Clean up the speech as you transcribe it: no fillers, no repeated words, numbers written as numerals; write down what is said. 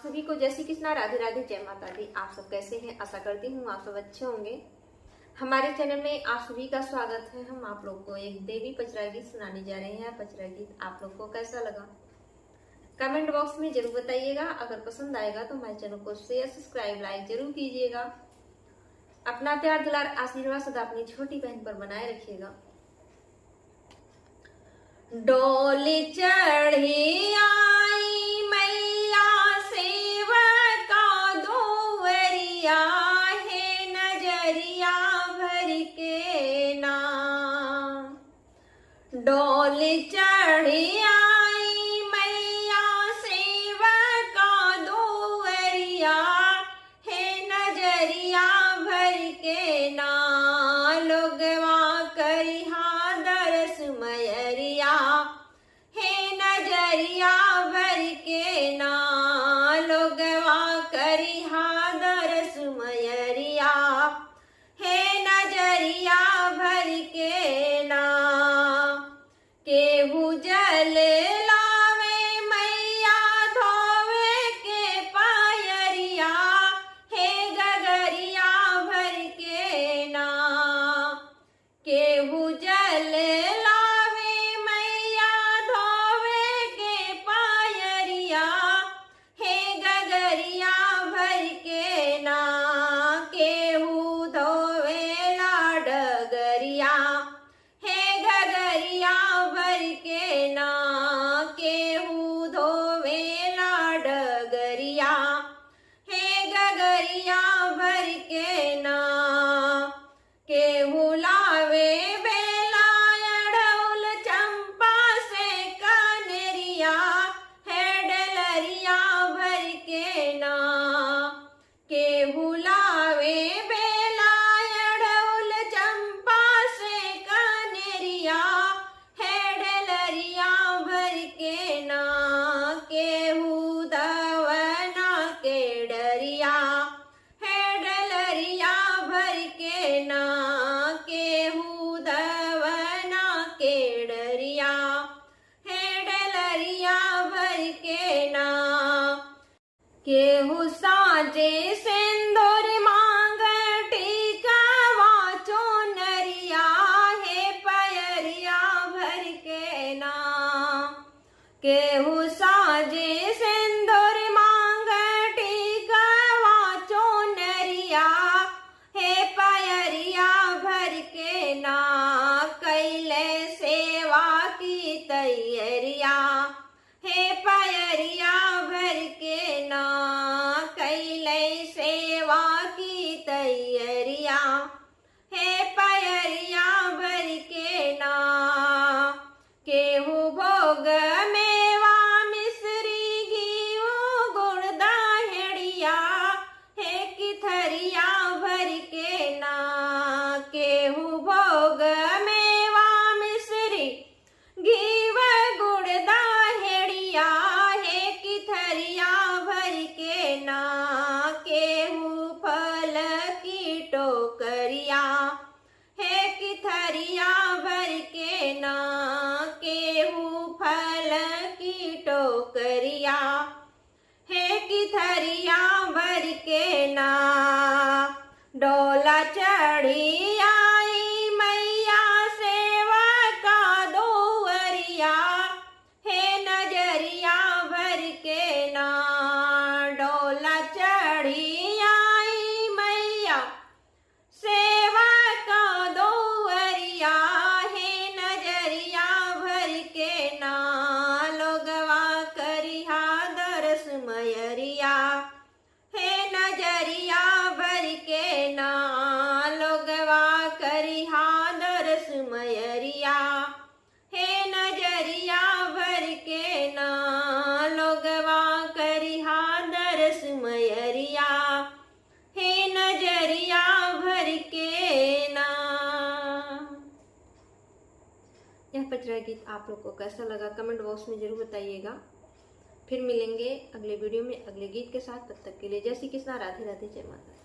सभी को जय श्री कृष्णा, राधे राधे, जय माता दी। आप सब कैसे हैं? आशा करती हूँ आप सब अच्छे होंगे। हमारे चैनल में आप सभी का स्वागत है। हम आप लोग को एक देवी पचरा गीत सुनाने जा रहे हैं। पचरा गीत आप लोग को कैसा लगा कमेंट बॉक्स में जरूर बताइएगा। अगर पसंद आएगा तो हमारे चैनल को शेयर, सब्सक्राइब, लाइक जरूर कीजिएगा। अपना प्यार, दुलार, आशीर्वाद सदा अपनी छोटी बहन पर बनाए रखिएगा। डोली चढ़ी आई मैया सेवका दोवरिया है, नजरिया भर के नाम। डोली चढ़ी आई मैया सेवका दोवरिया है, नजरिया भर के नाम। लोगवा करिहा दरस मयरिया है, नजरिया भर के ना। लोगवा करिहा दरस मयरिया है, नजरिया भर के ना। केहू जल लावे मैया धोवे के पायरिया है, गगरिया भर के ना। केहू जल लावे मैया धोवे के पायरिया है, गगरिया भर के ना। केहू धोवे ला डगरिया है, गगरिया भर के ना। केहू धोवे ला डगरिया है, गगरिया भर के ना। केहू लावे बेला अड़हुल चंपा से कनेरिया है, डलरिया भर के ना। केहू लावे बेला अड़हुल चंपा से कनेरिया है, डलरिया भर के ना। केहू दवना के डरिया है, डलरिया भर के ना। केहू दवना के डरिया है, डलरिया भर के ना। केहू साजे सिंदूर मांग टीकावा चोनरिया है, पयरिया भर के ना। केहू साजे सिंदूर मांग टीकावा चोनरिया है, पयरिया भर के ना। कैले सेवा की तैयारिया है, पयरिया भर के ना। कैले सेवा की तैयारिया है, पयरिया भर के ना। केहू भोग मेवा मिश्री घीऊ गुड़ दाहिड़िया है, किथरिया भर के ना। केहू भोग मेवा मिश्री घीव गुड़ दाहिड़िया है, किथरिया भर के ना। केहू फल की टोकरिया है, किथरिया भर के ना। केहू फल की टोकरिया है, किथरिया भर के ना। डोला चढ़ी आई मैया सेवका दोवरिया है, नजरिया भर के ना। डोला चढ़ी आई मैया सेवका दोवरिया है, नजरिया भर के ना। लोगवा करिहा दरस मयरिया है, नजरिया भर के ना। लोगवा करिहा दरस मयरिया है, नजरिया भर के ना। लोगवा करिहा दरस मयरिया है, नजरिया भर के ना। यह पचरा गीत आप लोग को कैसा लगा कमेंट बॉक्स में जरूर बताइएगा। फिर मिलेंगे अगले वीडियो में अगले गीत के साथ। तब तक के लिए जय श्री कृष्णा, राधे राधे, जय माता।